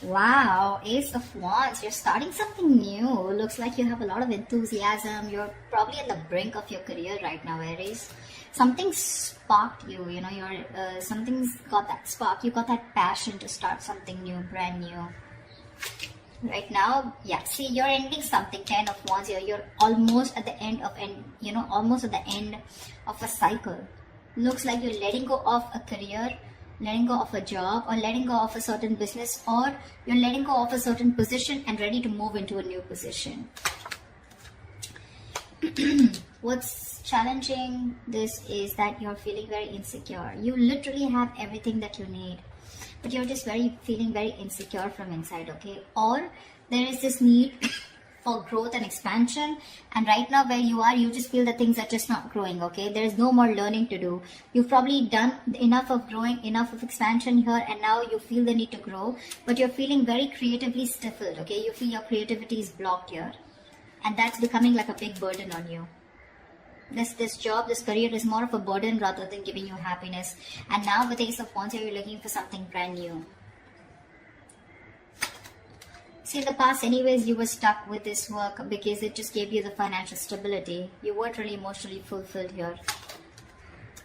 Wow, Ace of Wands, you're starting something new. Looks like you have a lot of enthusiasm. You're probably at the brink of your career right now, Aries. Something sparked you, something's got that spark. You got that passion to start something new, brand new. Right now, yeah, see, you're ending something, 10 of Wands here. You're almost at the end of, almost at the end of a cycle. Looks like you're letting go of a career, letting go of a job, or letting go of a certain business, or you're letting go of a certain position and ready to move into a new position. What's challenging this is that you're feeling very insecure. You literally have everything that you need, but you're just feeling very insecure from inside, okay? Or there is this need for growth and expansion, and right now where you are, you just feel that things are just not growing, okay? There is no more learning to do. You've probably done enough of growing, enough of expansion here, and now you feel the need to grow, but you're feeling very creatively stifled, okay? You feel your creativity is blocked here, and that's becoming like a big burden on you. This job, this career is more of a burden rather than giving you happiness. And now with Ace of Wands, you're looking for something brand new. See, in the past anyways, you were stuck with this work because it just gave you the financial stability. You weren't really emotionally fulfilled here.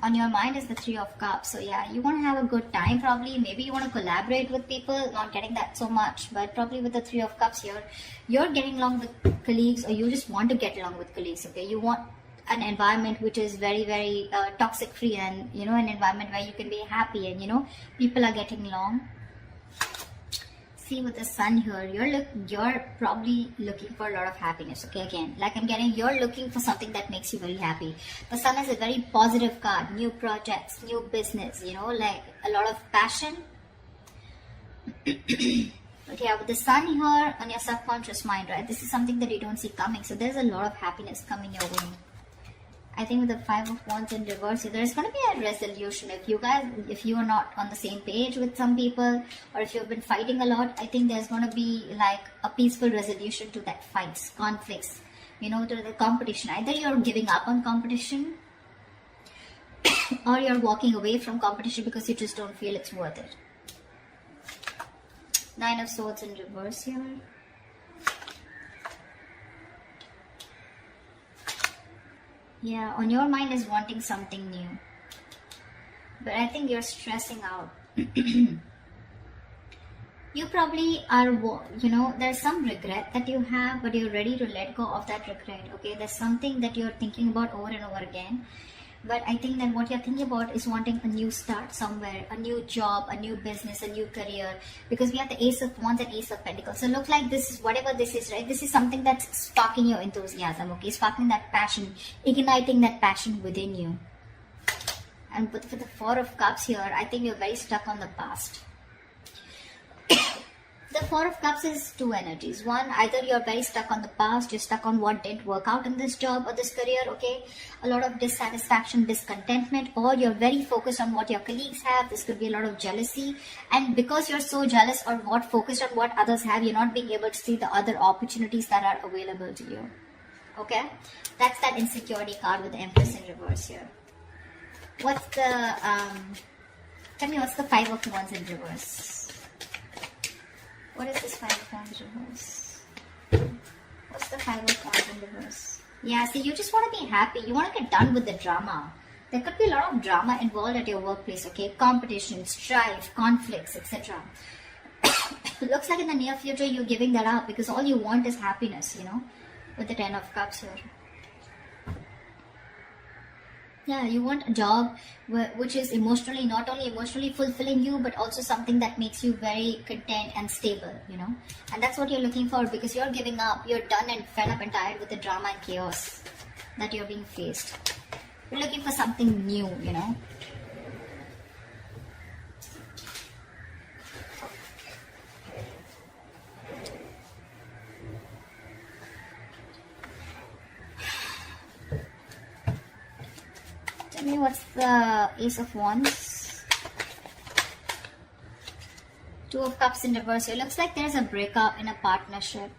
On your mind is the Three of Cups. So yeah, you want to have a good time probably. Maybe you want to collaborate with people, not getting that so much. But probably with the Three of Cups here, you're getting along with colleagues, or you just want to get along with colleagues, okay? You want an environment which is very toxic free, and an environment where you can be happy and people are getting along. See, with the Sun here, you're probably looking for a lot of happiness, okay? Again, like I'm getting, you're looking for something that makes you very happy. The Sun is a very positive card. New projects, new business, like a lot of passion. But yeah, with the Sun here on your subconscious mind, right, this is something that you don't see coming, so there's a lot of happiness coming your way. I think with the Five of Wands in reverse, there's going to be a resolution. If you are not on the same page with some people, or if you've been fighting a lot, I think there's going to be like a peaceful resolution to that fights, conflicts, to the competition. Either you're giving up on competition, or you're walking away from competition because you just don't feel it's worth it. Nine of Swords in reverse here. Yeah, on your mind is wanting something new. But I think you're stressing out. You probably are, there's some regret that you have, but you're ready to let go of that regret, okay? There's something that you're thinking about over and over again. But I think that what you're thinking about is wanting a new start somewhere, a new job, a new business, a new career. Because we have the Ace of Wands and Ace of Pentacles. So look like this is, whatever this is, right? This is something that's sparking your enthusiasm, okay? Sparking that passion, igniting that passion within you. And with the Four of Cups here, I think you're very stuck on the past. The Four of Cups is two energies. One, either you're very stuck on the past, you're stuck on what didn't work out in this job or this career, okay? A lot of dissatisfaction, discontentment, or you're very focused on what your colleagues have. This could be a lot of jealousy. And because you're so jealous or not focused on what others have, you're not being able to see the other opportunities that are available to you, okay? That's that insecurity card with the Empress in reverse here. What's the, tell me what's the Five of Wands in reverse? What is this Five of Wands reverse? What's the Five of Wands in reverse? Yeah, see, you just want to be happy. You want to get done with the drama. There could be a lot of drama involved at your workplace, okay? Competition, strife, conflicts, etc. Looks like in the near future you're giving that up because all you want is happiness, with the Ten of Cups here. Yeah, you want a job which is not only emotionally fulfilling you, but also something that makes you very content and stable, And that's what you're looking for because you're giving up. You're done and fed up and tired with the drama and chaos that you're being faced. You're looking for something new, Tell me what's the Ace of Wands? Two of Cups in reverse. It looks like there's a breakup in a partnership.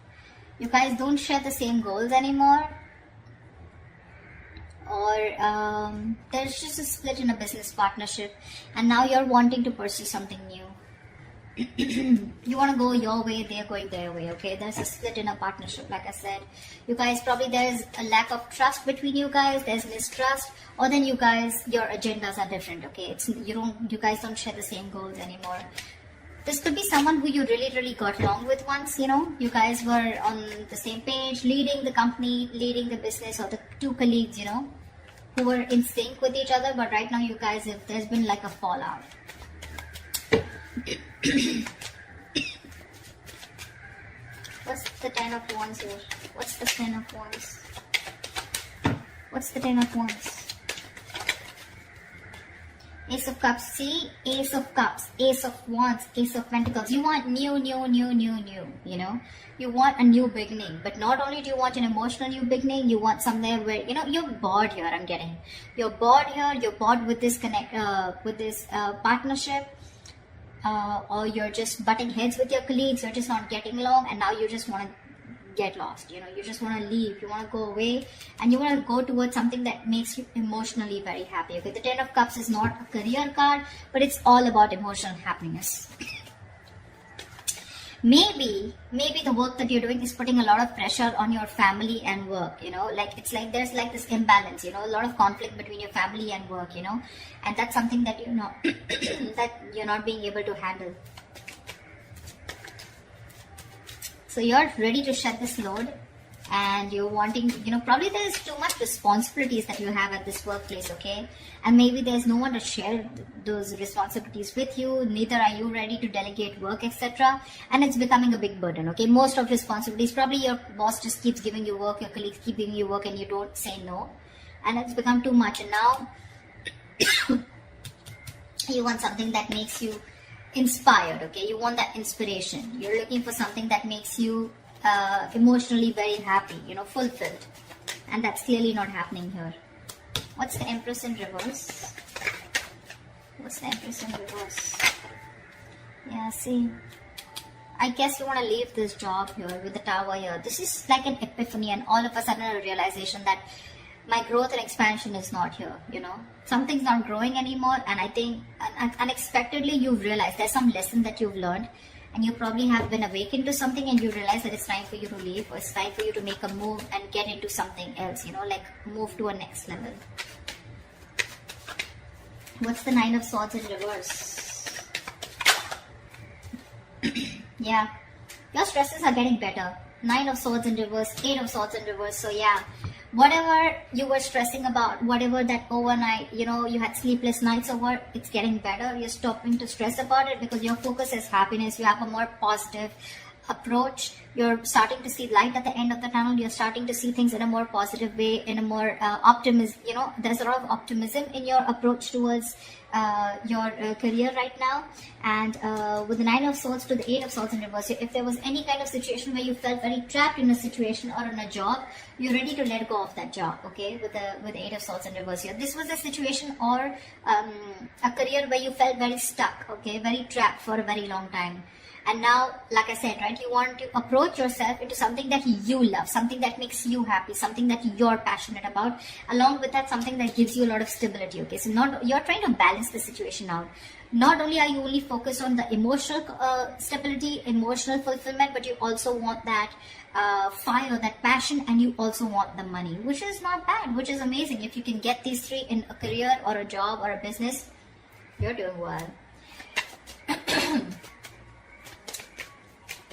You guys don't share the same goals anymore. Or there's just a split in a business partnership. And now you're wanting to pursue something new. You want to go your way, they're going their way, okay? There's a split in a partnership, like I said. You guys, probably there's a lack of trust between you guys, there's mistrust, or then you guys, your agendas are different, okay? You guys don't share the same goals anymore. This could be someone who you really got along with once, you know? You guys were on the same page, leading the company, leading the business, or the two colleagues, you know, who were in sync with each other, but right now you guys, there's been like a fallout. What's the 10 of Wands here? What's the 10 of Wands? What's the 10 of Wands? Ace of Cups. See? Ace of Cups, Ace of Wands, Ace of Pentacles. You want new, you know? You want a new beginning. But not only do you want an emotional new beginning, you want somewhere where, you know, you're bored here, I'm getting. You're bored here, you're bored with this partnership. Or you're just butting heads with your colleagues, you're just not getting along, and now you just want to get lost, you know, you just want to leave, you want to go away, and you want to go towards something that makes you emotionally very happy, okay? The 10 of Cups is not a career card, but it's all about emotional happiness. Maybe the work that you're doing is putting a lot of pressure on your family and work, you know, like it's like there's like this imbalance, you know, a lot of conflict between your family and work, you know, and that's something that you know that you're not being able to handle. So you're ready to shed this load, and you're wanting, you know, probably there's too much responsibilities that you have at this workplace, okay? And maybe there's no one to share those responsibilities with you, neither are you ready to delegate work, etc. And it's becoming a big burden, okay? Most of responsibilities, probably your boss just keeps giving you work, your colleagues keep giving you work, and you don't say no. And it's become too much, and now you want something that makes you inspired, okay? You want that inspiration. You're looking for something that makes you emotionally very happy, you know, fulfilled, and that's clearly not happening here. What's the Empress in reverse? What's the Empress in reverse? Yeah, see, I guess you want to leave this job here with the Tower here. This is like an epiphany, and all of a sudden a realization that my growth and expansion is not here, you know, something's not growing anymore, and I think unexpectedly you've realized there's some lesson that you've learned, and you probably have been awakened to something, and you realize that it's time for you to leave, or it's time for you to make a move and get into something else, you know, like move to a next level. What's the 9 of Swords in reverse? Yeah, your stresses are getting better. 9 of Swords in reverse, 8 of Swords in reverse. So yeah, whatever you were stressing about, whatever that overnight, you know, you had sleepless nights over, it's getting better. You're stopping to stress about it because your focus is happiness. You have a more positive approach. You're starting to see light at the end of the tunnel. You're starting to see things in a more positive way, in a more optimism. You know, there's a lot of optimism in your approach towards your career right now. And with the 9 of Swords to the 8 of Swords in reverse, if there was any kind of situation where you felt very trapped in a situation or in a job, you're ready to let go of that job, okay? With the 8 of Swords in reverse here, this was a situation or a career where you felt very stuck, okay, very trapped for a very long time. And now, like I said, right, you want to approach yourself into something that you love, something that makes you happy, something that you're passionate about. Along with that, something that gives you a lot of stability, okay? So you're trying to balance the situation out. Not only are you only focused on the emotional stability, emotional fulfillment, but you also want that fire, that passion, and you also want the money, which is not bad, which is amazing. If you can get these three in a career or a job or a business, you're doing well.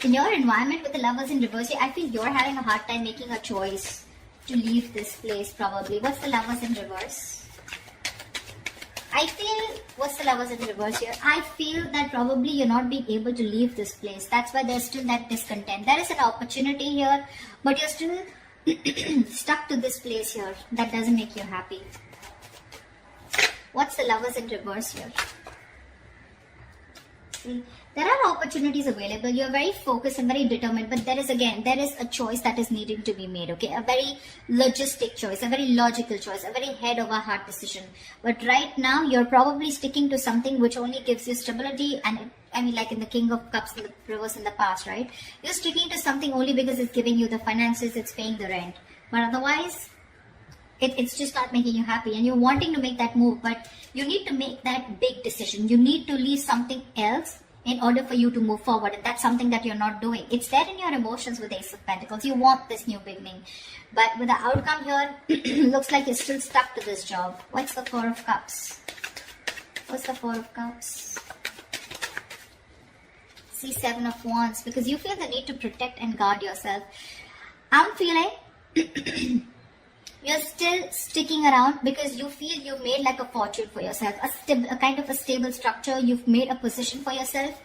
In your environment with the Lovers in reverse, I feel you're having a hard time making a choice to leave this place probably. What's the Lovers in reverse? I feel, what's the Lovers in reverse here? I feel that probably you're not being able to leave this place. That's why there's still that discontent. There is an opportunity here, but you're still stuck to this place here. That doesn't make you happy. What's the Lovers in reverse here? See, there are opportunities available. You're very focused and very determined, but there is a choice that is needing to be made, okay? A very logistic choice, a very logical choice, a very head over heart decision. But right now, you're probably sticking to something which only gives you stability, and I mean, like in the King of Cups in the reverse in the past, right? You're sticking to something only because it's giving you the finances, it's paying the rent. But otherwise, it's just not making you happy, and you're wanting to make that move, but you need to make that big decision. You need to leave something else in order for you to move forward, and that's something that you're not doing. It's there in your emotions with Ace of Pentacles. You want this new beginning, but with the outcome here, looks like you're still stuck to this job. What's the Four of Cups? What's the Four of Cups? See, Seven of Wands, because you feel the need to protect and guard yourself. I'm feeling you're still sticking around because you feel you've made like a fortune for yourself, a kind of a stable structure. You've made a position for yourself,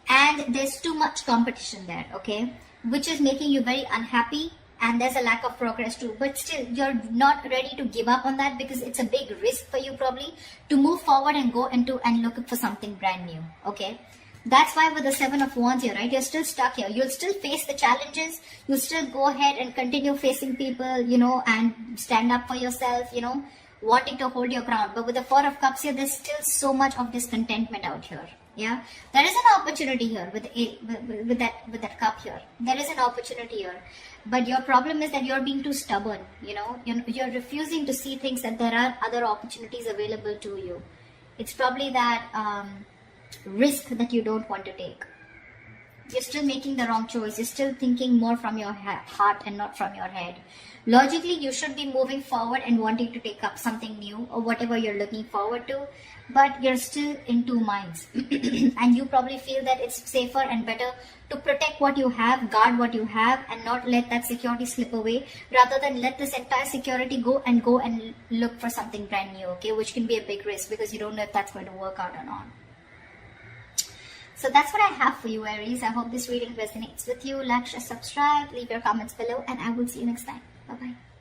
and there's too much competition there, okay, which is making you very unhappy, and there's a lack of progress too. But still, you're not ready to give up on that because it's a big risk for you probably to move forward and go into and look for something brand new, okay. That's why with the Seven of Wands here, right, you're still stuck here. You'll still face the challenges. You'll still go ahead and continue facing people, you know, and stand up for yourself, you know, wanting to hold your ground. But with the Four of Cups here, there's still so much of discontentment out here. Yeah, there is an opportunity here with that cup here. There is an opportunity here, but your problem is that you're being too stubborn. You know, you're refusing to see things, that there are other opportunities available to you. It's probably that risk that you don't want to take. You're still making the wrong choice. You're still thinking more from your heart and not from your head. Logically, you should be moving forward and wanting to take up something new or whatever you're looking forward to, but you're still in two minds. And you probably feel that it's safer and better to protect what you have, guard what you have, and not let that security slip away, rather than let this entire security go and look for something brand new, okay, which can be a big risk because you don't know if that's going to work out or not. So that's what I have for you, Aries. I hope this reading resonates with you. Like, share, subscribe, leave your comments below, and I will see you next time. Bye-bye.